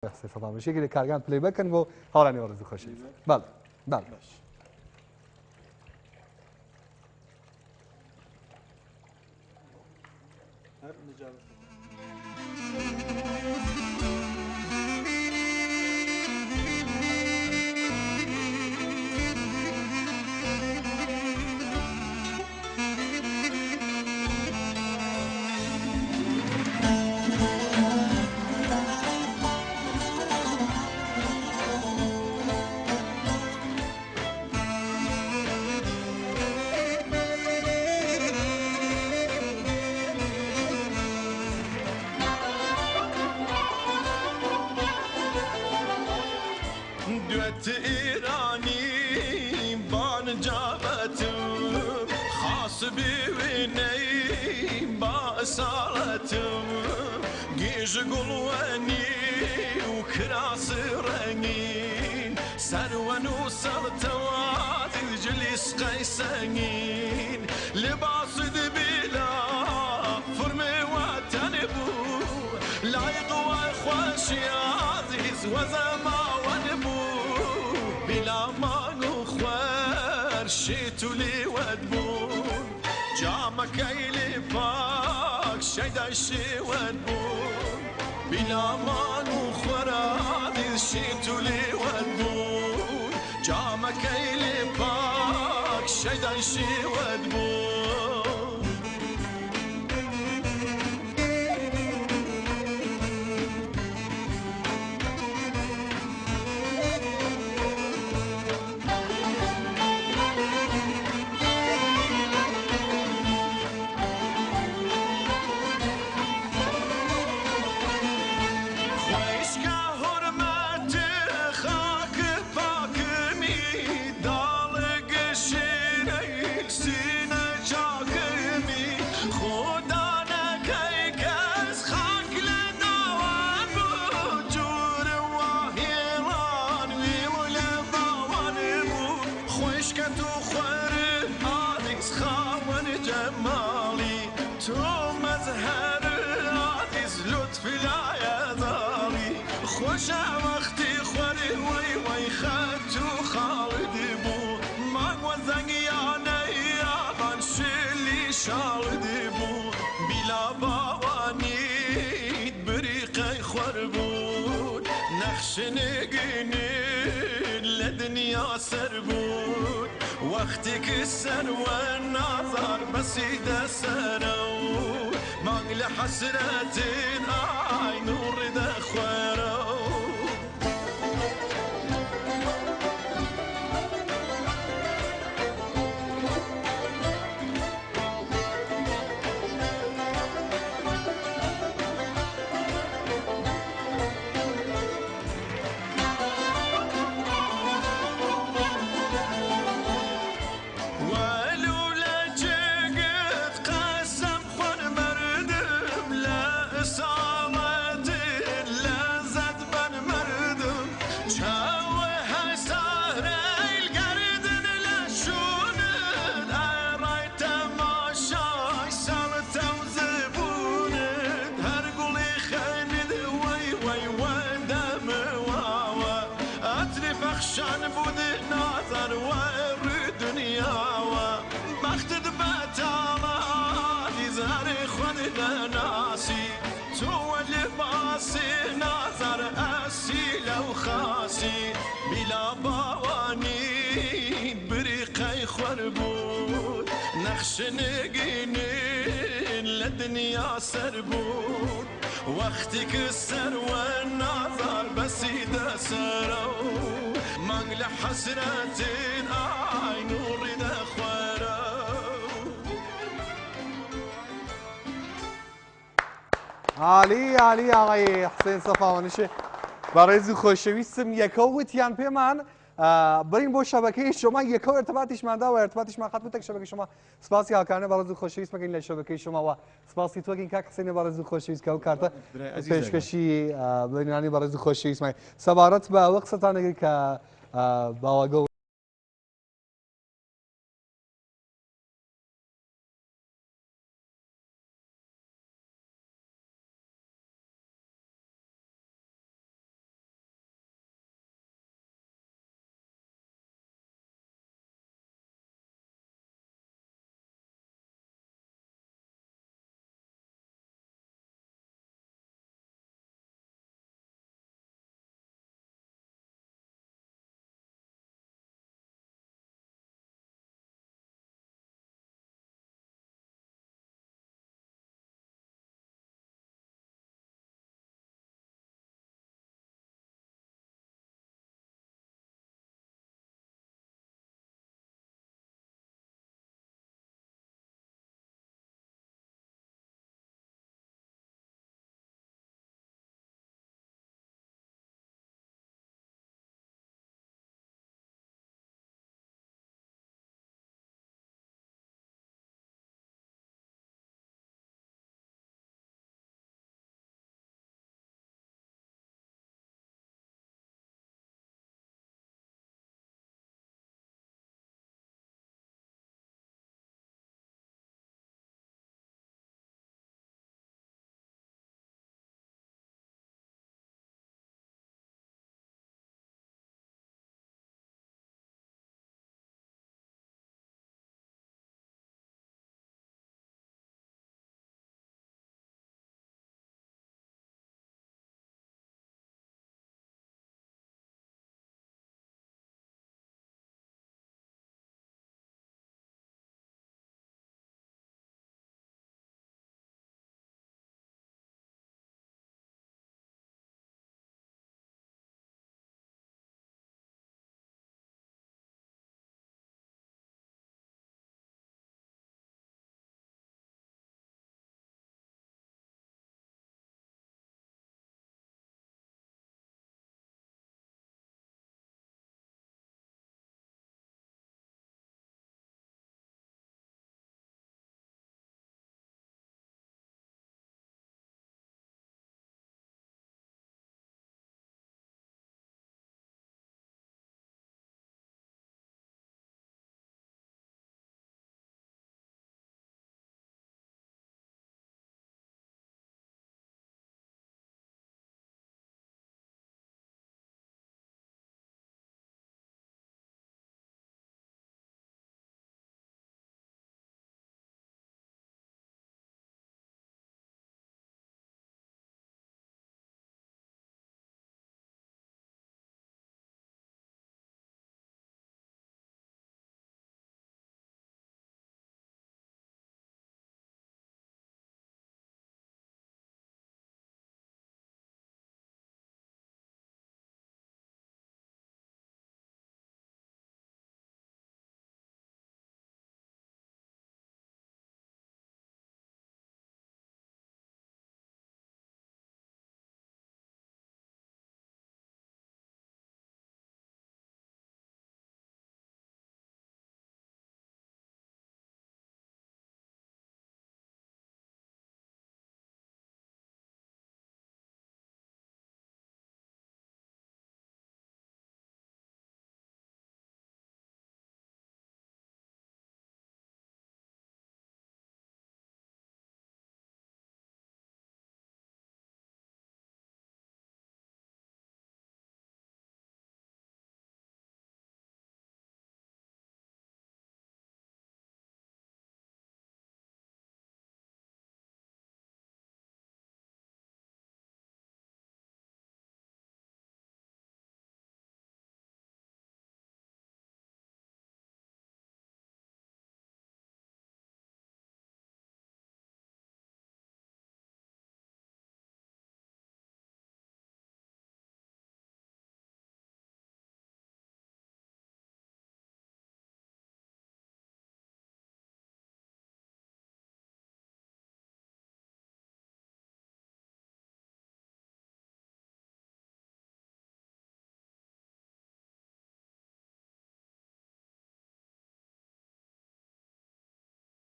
استفاده میشه که کارگان پلی بک کنیم و حالا آرزو خوشی بله بله إيراني بان جابتم خاص بويني بأسالتم جيج قلواني وكراس رنين سروان وسلطوات الجليس قيسانين لباس دبيلا فرمي وتنبو لايق وخوش يا عزيز وزمان شيتو لي ودبون جامك ايلي باك شيدا شي ودبون بلا مان وخرادي شيتو لي ودبون جامك ايلي باك شيدا شي ودبون خوش وقتی خوری وی وی خدو خالد بو من و زنگیانه یابان شلی شالد بو بلا باوانید بریقی خور بود نقش نگینید لدنیا سر بود وقتی که سر و نظر بسید سرو مانگل حسرتین آی نور دخورو شان بود نظر و رو دنیا و بخت بتاما دیزار خود ناسی تو لباسی نظر اصیل و خاصی بلا باوانی بریقی خور بود نقش نگینین لدنیا سر بود وقتی که سر و نظر بسید سرو مانگل حسرتين آي نور دخورو عالی عالی آقای حسین صفوانیشه برای زو خوشویستم یکو ویتیان پی من بریم با شبکه شما یکو ارتباطش منده و ارتباطش من خط بوده شبکه شما سپاسی حالکارنه برای زو خوشویست مگه این شبکه شما و سپاسی تو این که حسین برای زو خوشویست که کارت پیشکشی بینانی برای زو خوشویست مگه سبارت به وقت ستانگی که با